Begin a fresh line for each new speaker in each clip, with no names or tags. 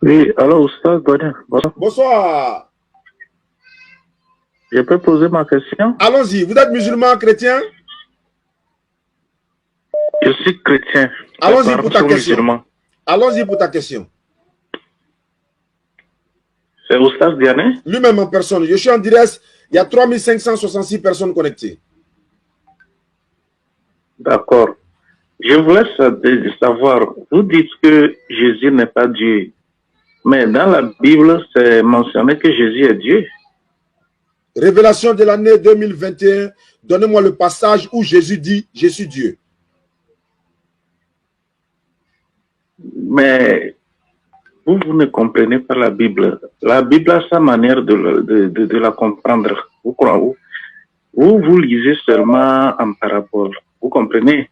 Oui, alors, Oustaz Godin, bonsoir.
Bonsoir.
Je peux poser ma question?
Allons-y. Vous êtes musulman, chrétien?
Je suis chrétien.
Allons-y pour ta question. Allons-y pour ta question.
C'est Oustaz Diané?
Lui-même en personne. Je suis en direct. Il y a 3566 personnes connectées.
D'accord. Je voulais savoir, vous dites que Jésus n'est pas Dieu. Mais dans la Bible, c'est mentionné que Jésus est Dieu.
Révélation de l'année 2021. Donnez-moi le passage où Jésus dit « Je suis Dieu ».
Mais vous ne comprenez pas la Bible. La Bible a sa manière de la comprendre. Vous lisez seulement en parabole. Vous comprenez?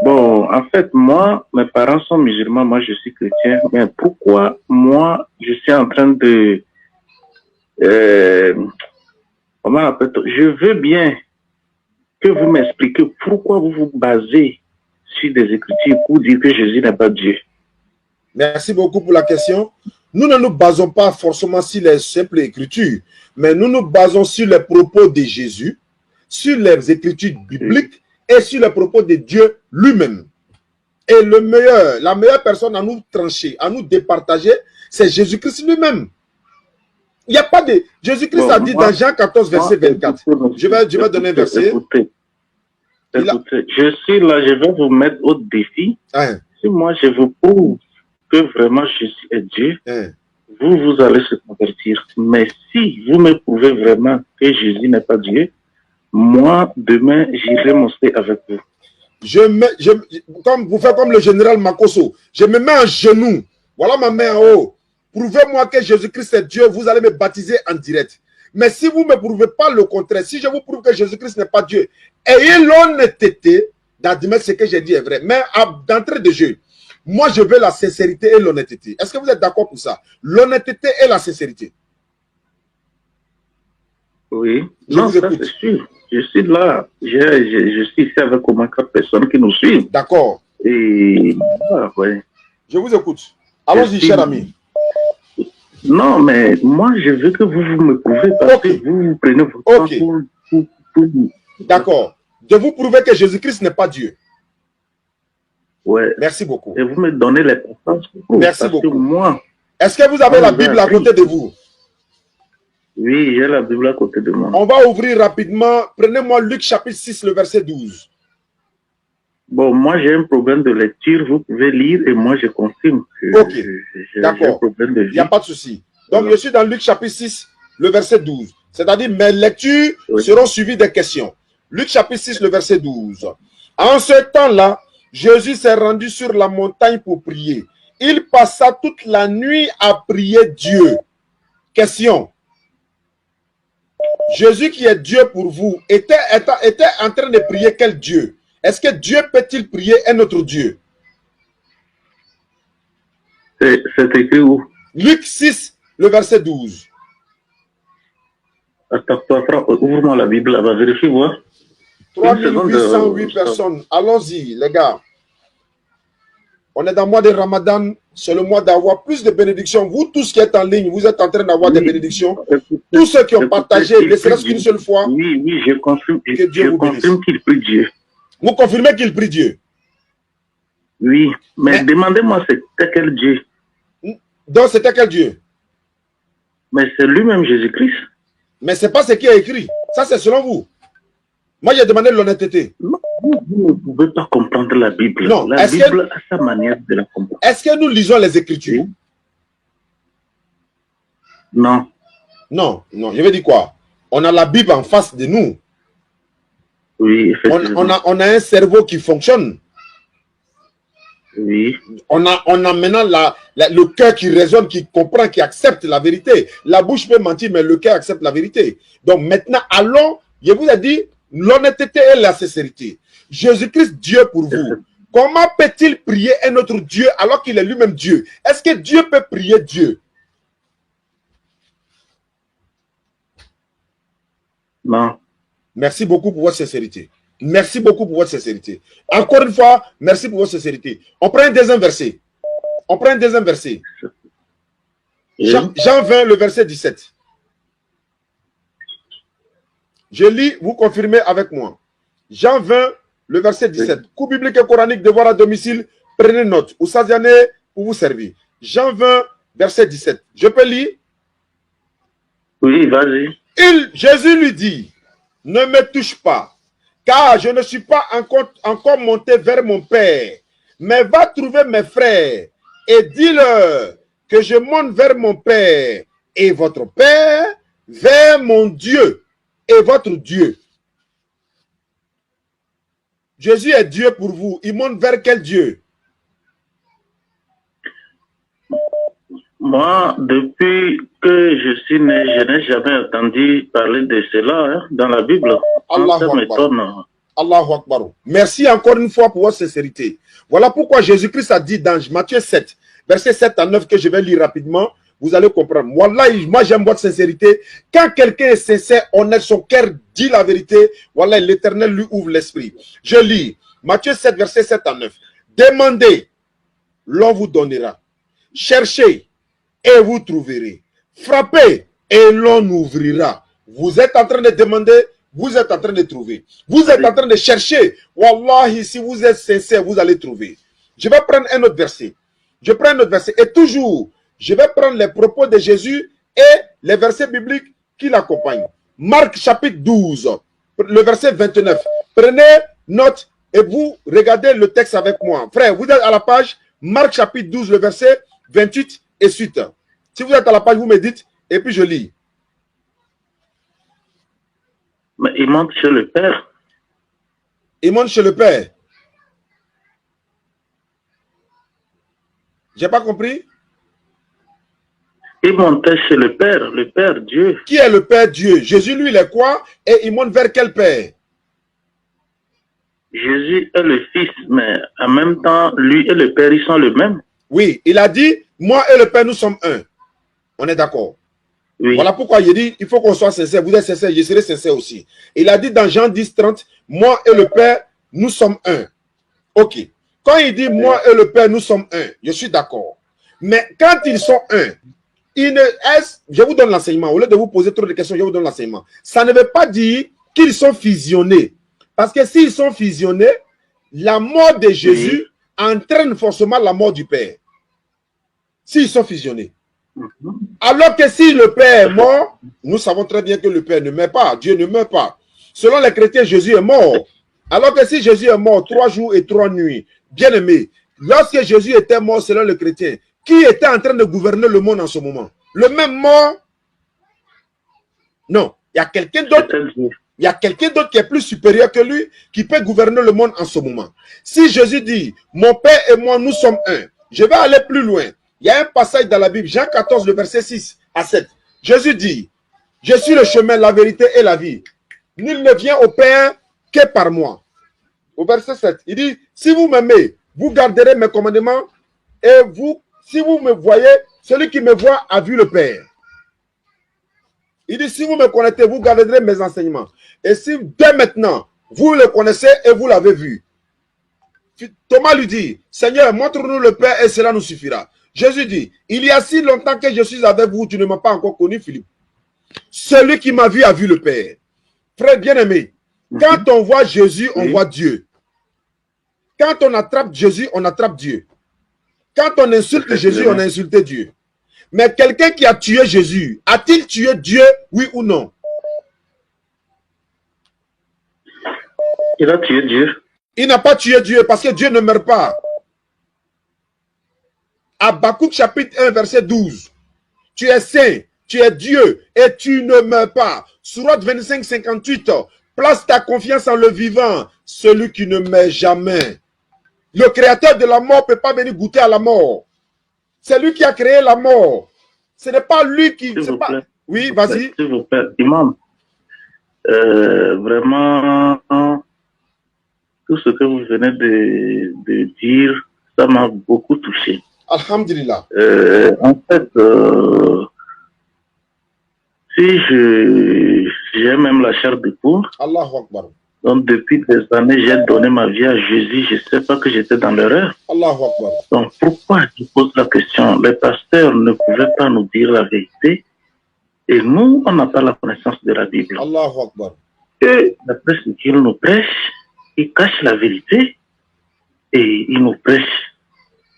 Bon, en fait, moi, mes parents sont musulmans, moi je suis chrétien. Mais pourquoi moi, je suis en train de... comment on appelle ça? Je veux bien que vous m'expliquiez pourquoi vous vous basez sur des écritures pour dire que Jésus n'est pas Dieu.
Merci beaucoup pour la question. Nous ne nous basons pas forcément sur les simples écritures, mais nous nous basons sur les propos de Jésus, sur les écritures bibliques et sur les propos de Dieu lui-même. Et la meilleure personne à nous trancher, à nous départager, c'est Jésus-Christ lui-même. Il n'y a pas de... Jésus-Christ a dit dans Jean 14, verset 24. Je vais donner un verset.
Écoutez, je suis là, je vais vous mettre au défi. Si moi je vous prouve que vraiment Jésus est Dieu, vous allez se convertir. Mais si vous me prouvez vraiment que Jésus n'est pas Dieu, moi, demain, j'irai montrer avec vous.
Vous faites comme le général Makosso. Je me mets en genoux. Voilà ma main en haut. Prouvez-moi que Jésus-Christ est Dieu, vous allez me baptiser en direct. Mais si vous ne me prouvez pas le contraire, si je vous prouve que Jésus-Christ n'est pas Dieu, ayez l'honnêteté d'admettre ce que j'ai dit est vrai. Mais d'entrée de jeu, moi je veux la sincérité et l'honnêteté. Est-ce que vous êtes d'accord pour ça? L'honnêteté et la sincérité.
Oui, non, ça c'est sûr. Je suis là, je suis ici avec au moins 4 personnes qui nous suivent.
D'accord.
Et ouais.
Je vous écoute. Allons-y, cher ami.
Non, mais moi, je veux que vous me prouvez parce que vous prenez votre temps pour...
D'accord. De vous prouver que Jésus-Christ n'est pas Dieu.
Ouais.
Merci beaucoup.
Et vous me donnez les passages.
Merci beaucoup.
Moi...
Est-ce que vous avez la Bible à côté de vous?
Oui, j'ai la Bible à côté de moi.
On va ouvrir rapidement. Prenez-moi Luc chapitre 6, le verset 12.
Bon, moi j'ai un problème de lecture, vous pouvez lire et moi je confirme.
Ok, d'accord. Il n'y a pas de souci. Donc je suis dans Luc chapitre 6, le verset 12. C'est-à-dire mes lectures seront suivies des questions. Luc chapitre 6, le verset 12. En ce temps-là, Jésus s'est rendu sur la montagne pour prier. Il passa toute la nuit à prier Dieu. Question. Jésus qui est Dieu pour vous était en train de prier quel Dieu? Est-ce que Dieu peut-il prier un autre Dieu?
C'est écrit où?
Luc 6, le verset 12.
Attends, ouvre-moi la Bible, là-bas, vérifie, voir.
3808 personnes. Allons-y, les gars. On est dans le mois de Ramadan. C'est le mois d'avoir plus de bénédictions. Vous tous qui êtes en ligne, vous êtes en train d'avoir des bénédictions. Tous ceux qui ont partagé, ne serait-ce qu'une seule fois.
Oui, je confirme qu'il prie Dieu.
Vous confirmez qu'il prie Dieu?
Oui, mais demandez-moi c'était quel Dieu?
Donc c'était quel Dieu?
Mais c'est lui-même Jésus-Christ.
Mais ce n'est pas ce qui est écrit. Ça c'est selon vous. Moi j'ai demandé l'honnêteté.
Non, vous ne pouvez pas comprendre la Bible.
Non.
La Bible a sa manière de la comprendre.
Est-ce que nous lisons les Écritures?
Oui. Non.
Non, non, je vais dire quoi? On a la Bible en face de nous.
Oui, effectivement.
On a un cerveau qui fonctionne.
Oui.
On a maintenant le cœur qui raisonne, qui comprend, qui accepte la vérité. La bouche peut mentir, mais le cœur accepte la vérité. Donc maintenant, allons, je vous ai dit, l'honnêteté et la sincérité. Jésus-Christ, Dieu pour vous. Comment peut-il prier un autre Dieu alors qu'il est lui-même Dieu? Est-ce que Dieu peut prier Dieu?
Non.
Merci beaucoup pour votre sincérité. Merci beaucoup pour votre sincérité. Encore une fois, merci pour votre sincérité. On prend un deuxième verset. On prend un deuxième verset. Jean 20, le verset 17. Je lis, vous confirmez avec moi. Jean 20, le verset 17. Cours biblique et coranique, devoir à domicile, prenez note. Ou Saziane pour vous servir. Jean 20, verset 17. Je peux lire?
Oui, vas-y.
Jésus lui dit, ne me touche pas, car je ne suis pas encore monté vers mon Père, mais va trouver mes frères et dis-leur que je monte vers mon Père et votre Père, vers mon Dieu et votre Dieu. Jésus est Dieu pour vous. Il monte vers quel Dieu?
Moi, depuis que je suis né, je n'ai jamais entendu parler de cela dans la Bible. Ça m'étonne.
Allahu Akbar. Merci encore une fois pour votre sincérité. Voilà pourquoi Jésus-Christ a dit dans Matthieu 7, verset 7 à 9, que je vais lire rapidement. Vous allez comprendre. Moi, j'aime votre sincérité. Quand quelqu'un est sincère, honnête, son cœur dit la vérité, voilà, l'Éternel lui ouvre l'esprit. Je lis Matthieu 7, verset 7 à 9. Demandez, l'on vous donnera. Cherchez, et vous trouverez. Frappez, et l'on ouvrira. Vous êtes en train de demander, vous êtes en train de trouver. Vous êtes en train de chercher. Wallahi, si vous êtes sincère, vous allez trouver. Je vais prendre un autre verset. Je prends un autre verset. Et toujours, je vais prendre les propos de Jésus et les versets bibliques qui l'accompagnent. Marc chapitre 12, le verset 29. Prenez note et vous regardez le texte avec moi. Frère, vous êtes à la page Marc chapitre 12, le verset 28 et suite. Si vous êtes à la page, vous me dites et puis je lis.
Mais il monte chez le Père.
Il monte chez le Père. J'ai pas compris?
Il montait chez le Père Dieu.
Qui est le Père Dieu? Jésus, lui, il est quoi? Et il monte vers quel Père?
Jésus est le Fils, mais en même temps, lui et le Père, ils sont le même.
Oui, il a dit, moi et le Père, nous sommes un. On est d'accord? Oui. Voilà pourquoi il dit, il faut qu'on soit sincère. Vous êtes sincère, je serai sincère aussi. Il a dit dans Jean 10, 30, moi et le Père, nous sommes un. Ok. Quand il dit, moi et le Père, nous sommes un, je suis d'accord. Mais quand ils sont un, je vous donne l'enseignement. Au lieu de vous poser trop de questions, je vous donne l'enseignement. Ça ne veut pas dire qu'ils sont fusionnés. Parce que s'ils sont fusionnés, la mort de Jésus entraîne forcément la mort du Père. S'ils sont fusionnés. Alors que si le Père est mort, nous savons très bien que le Père ne meurt pas. Dieu ne meurt pas. Selon les chrétiens, Jésus est mort. Alors que si Jésus est mort 3 jours et 3 nuits, bien aimé, lorsque Jésus était mort selon les chrétiens, qui était en train de gouverner le monde en ce moment? Le même mort? Non. Il y a quelqu'un d'autre. Il y a quelqu'un d'autre qui est plus supérieur que lui, qui peut gouverner le monde en ce moment. Si Jésus dit, mon Père et moi, nous sommes un. Je vais aller plus loin. Il y a un passage dans la Bible, Jean 14, le verset 6 à 7. Jésus dit, je suis le chemin, la vérité et la vie. Nul ne vient au Père que par moi. Au verset 7, il dit, si vous m'aimez, vous garderez mes commandements et vous, si vous me voyez, celui qui me voit a vu le Père. Il dit, si vous me connaissez, vous garderez mes enseignements. Et si dès maintenant, vous le connaissez et vous l'avez vu. Thomas lui dit, Seigneur, montre-nous le Père et cela nous suffira. Jésus dit, il y a si longtemps que je suis avec vous, tu ne m'as pas encore connu, Philippe. Celui qui m'a vu a vu le Père. Frère bien-aimé, quand on voit Jésus, on voit Dieu. Quand on attrape Jésus, on attrape Dieu. Quand on insulte Jésus, on a insulté Dieu. Mais quelqu'un qui a tué Jésus, a-t-il tué Dieu, oui ou non?
Il a tué Dieu.
Il n'a pas tué Dieu parce que Dieu ne meurt pas. Habakkuk chapitre 1 verset 12. Tu es saint, tu es Dieu et tu ne meurs pas. Sourate 25, 58. Place ta confiance en le vivant, celui qui ne meurt jamais. Le créateur de la mort ne peut pas venir goûter à la mort. C'est lui qui a créé la mort. Ce n'est pas lui qui... Pas... Oui, vas-y.
S'il vous plaît, Imam. Vraiment, tout ce que vous venez de dire, ça m'a beaucoup touché.
Alhamdulillah.
En fait, si j'ai même la chair de poule,
Allahu Akbar.
Donc, depuis des années, j'ai donné ma vie à Jésus. Je ne sais pas que j'étais dans l'erreur.
Allahu Akbar.
Donc, pourquoi je pose la question? Les pasteurs ne pouvaient pas nous dire la vérité. Et nous, on n'a pas la connaissance de la Bible.
Allahu Akbar.
Et d'après ce qu'ils nous prêchent, ils cachent la vérité et ils nous prêchent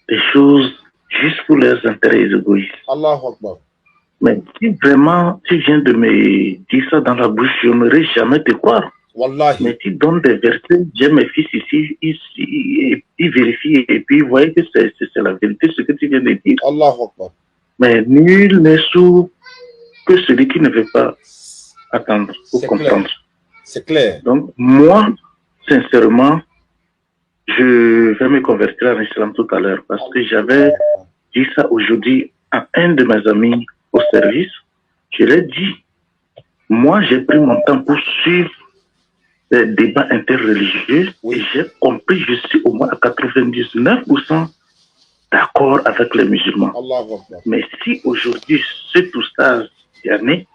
des choses juste pour leurs intérêts égoïstes.
Allahu Akbar.
Mais si vraiment tu viens de me dire ça dans la bouche, je n'aurais jamais te croire.
Wallahi.
Mais tu donnes des versets, j'ai mes fils ici, ils vérifient et puis ils voient que c'est la vérité ce que tu viens de dire.
Allahu Akbar.
Mais nul n'est sourd que celui qui ne veut pas attendre ou comprendre.
C'est clair.
Donc, moi, sincèrement, je vais me convertir en islam tout à l'heure parce que j'avais dit ça aujourd'hui à un de mes amis au service. Je l'ai dit, moi, j'ai pris mon temps pour suivre des débats interreligieux et j'ai compris, je suis au moins à 99% d'accord avec les musulmans. Mais si aujourd'hui, ce oustaz Diané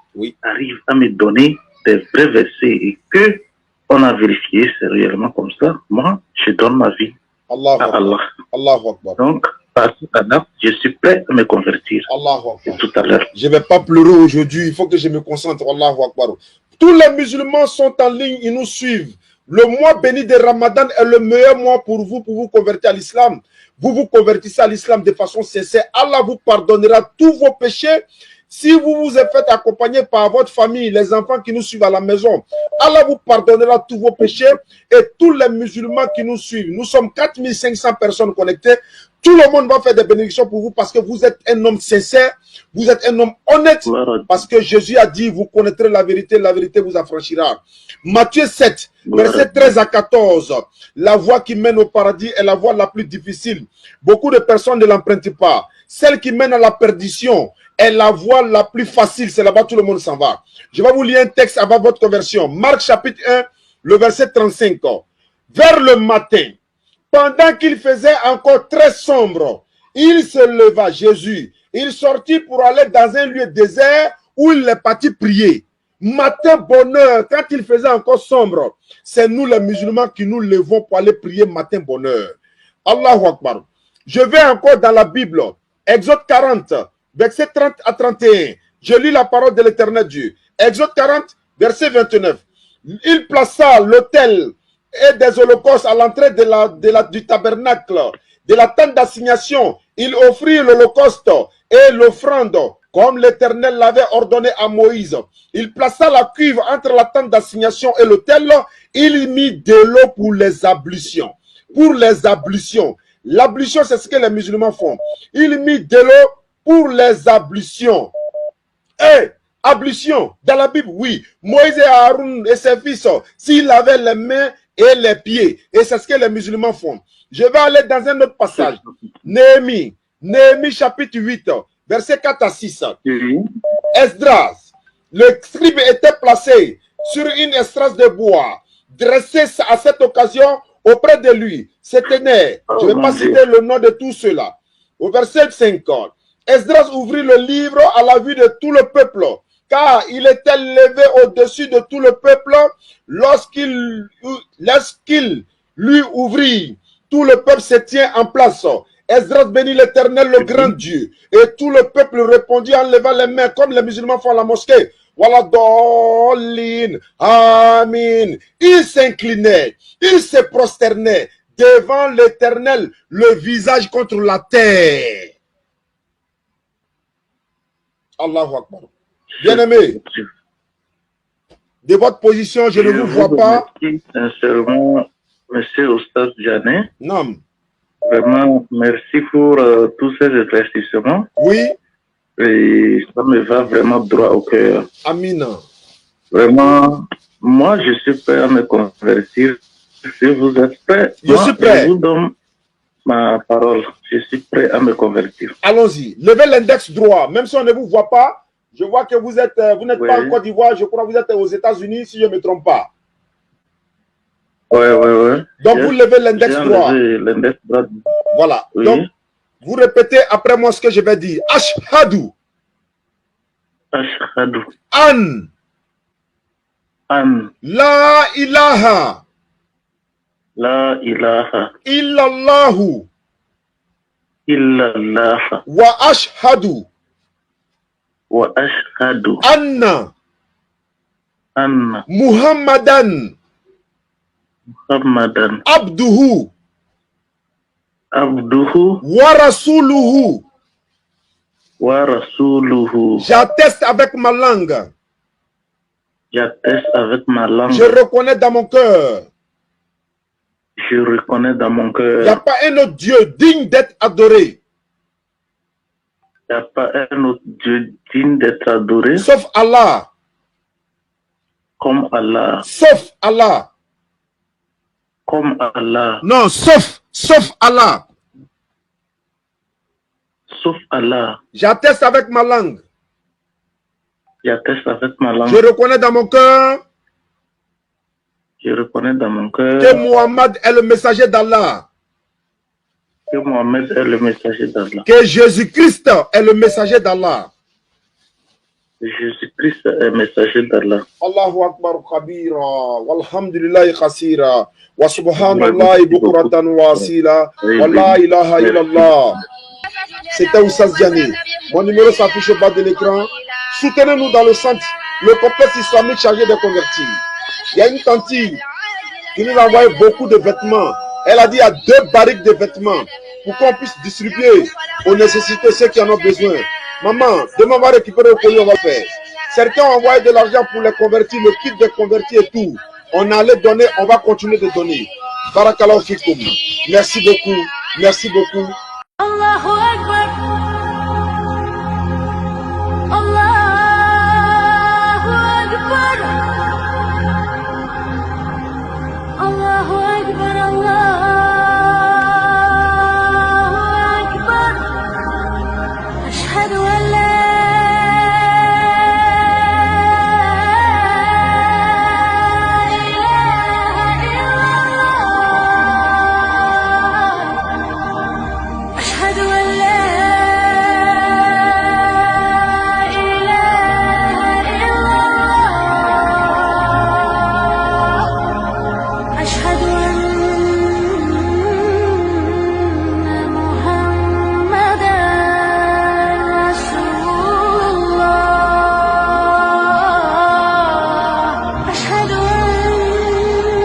arrive à me donner des vrais versets et que on a vérifié, c'est réellement comme ça, moi, je donne ma vie à Allah. Donc, par tout à l'heure, je suis prêt à me convertir. Tout à l'heure.
Je ne vais pas pleurer aujourd'hui, il faut que je me concentre. Allahu Akbar. Tous les musulmans sont en ligne, ils nous suivent. Le mois béni de Ramadan est le meilleur mois pour vous convertir à l'islam. Vous vous convertissez à l'islam de façon sincère. Allah vous pardonnera tous vos péchés. Si vous vous êtes fait accompagner par votre famille, les enfants qui nous suivent à la maison, Allah vous pardonnera tous vos péchés et tous les musulmans qui nous suivent. Nous sommes 4500 personnes connectées. Tout le monde va faire des bénédictions pour vous parce que vous êtes un homme sincère, vous êtes un homme honnête parce que Jésus a dit, vous connaîtrez la vérité vous affranchira. Matthieu 7, versets 13 à 14. La voie qui mène au paradis est la voie la plus difficile. Beaucoup de personnes ne l'empruntent pas. Celle qui mène à la perdition est la voie la plus facile. C'est là-bas, tout le monde s'en va. Je vais vous lire un texte avant votre conversion. Marc chapitre 1, le verset 35. Vers le matin, pendant qu'il faisait encore très sombre, il se leva, Jésus. Il sortit pour aller dans un lieu désert où il est parti prier. Matin, bonheur, quand il faisait encore sombre, c'est nous les musulmans qui nous levons pour aller prier matin, bonheur. Allahu Akbar. Je vais encore dans la Bible. Exode 40, verset 30 à 31. Je lis la parole de l'Éternel Dieu. Exode 40, verset 29. Il plaça l'autel et des holocaustes à l'entrée du tabernacle, de la tente d'assignation. Il offrit l'holocauste et l'offrande, comme l'Éternel l'avait ordonné à Moïse. Il plaça la cuve entre la tente d'assignation et l'autel. Il mit de l'eau pour les ablutions. Pour les ablutions. L'ablution, c'est ce que les musulmans font. Il mit de l'eau pour les ablutions. Et ablution, dans la Bible, oui. Moïse et Aaron et ses fils, s'ils avaient les mains et les pieds. Et c'est ce que les musulmans font. Je vais aller dans un autre passage. Néhémie chapitre 8, verset 4 à 6. Esdras, le scribe était placé sur une estrade de bois, dressé à cette occasion auprès de lui. Se tenait, je ne vais pas citer le nom de tout cela. Au verset 5, Esdras ouvrit le livre à la vue de tout le peuple, car il était levé au-dessus de tout le peuple. Lorsqu'il lui ouvrit, tout le peuple se tient en place. Esdras bénit l'Éternel, le grand Dieu. Et tout le peuple répondit en levant les mains, comme les musulmans font à la mosquée. Voilà, Dolin, Amin. Il s'inclinait, il se prosternait devant l'Éternel, le visage contre la terre. Allahu Akbar. Bien-aimé, de votre position, je ne vous vois pas.
Sincèrement, monsieur Oustaz Diané.
Non.
Vraiment, merci pour tous ces éclaircissements.
Oui.
Et ça me va vraiment droit au cœur.
Amina.
Vraiment, moi, je suis prêt à me convertir. Si vous êtes prêt,
je suis prêt.
Je vous donne ma parole. Je suis prêt à me convertir.
Allons-y. Levez l'index droit. Même si on ne vous voit pas, je vois que vous n'êtes pas en Côte d'Ivoire. Je crois que vous êtes aux États-Unis, si je ne me trompe pas.
Oui.
Donc, vous levez l'index droit. Voilà. Oui. Donc, vous répétez après moi ce que je vais dire. Ashhadu.
Ashhadu.
An.
An.
La ilaha
La ilaha
illallahu
illallah.
wa ashhadu
Wa ashhadu
anna
anna
Muhammadan
Muhammadan
abduhu
abduhu
wa rasuluhu.
wa rasuluhu.
J'atteste avec ma langue.
J'atteste avec ma langue.
Je reconnais dans mon cœur.
Je reconnais dans mon
Il n'y a
cœur.
pas un autre Dieu digne d'être adoré,
Il n'y a pas un autre Dieu digne d'être adoré
sauf Allah.
comme Allah.
Sauf Allah.
Comme Allah.
Non, sauf Allah.
Sauf Allah.
J'atteste avec ma langue.
J'atteste avec ma langue.
Je reconnais dans mon cœur
Je reconnais dans mon
que
cœur
Muhammad est le messager d'Allah.
que Mohammed est le messager d'Allah.
Que Jésus-Christ est le messager d'Allah.
Jésus-Christ est le messager d'Allah.
Allahu Akbar Kabira, walhamdulillahi khasira, wa subhanallahi bukuratan wa asila, wa la ilaha illallah. C'était Oussas Diané. Mon numéro s'affiche au bas de l'écran. Soutenez-nous dans le centre, le complexe islamique chargé des convertis. Il y a une tante qui nous a envoyé beaucoup de vêtements. Elle a dit il y a 2 barriques de vêtements pour qu'on puisse distribuer aux nécessités ceux qui en ont besoin. Maman, demain on va récupérer le colis, on va faire. Certains ont envoyé de l'argent pour les convertir, le kit des convertis et tout. On allait donner, on va continuer de donner. Barakallahu fikum. Merci beaucoup. Merci beaucoup.
Allahu Akbar. Allahu Akbar. Allahu Akbar. Allahu Akbar. Ashhadu an la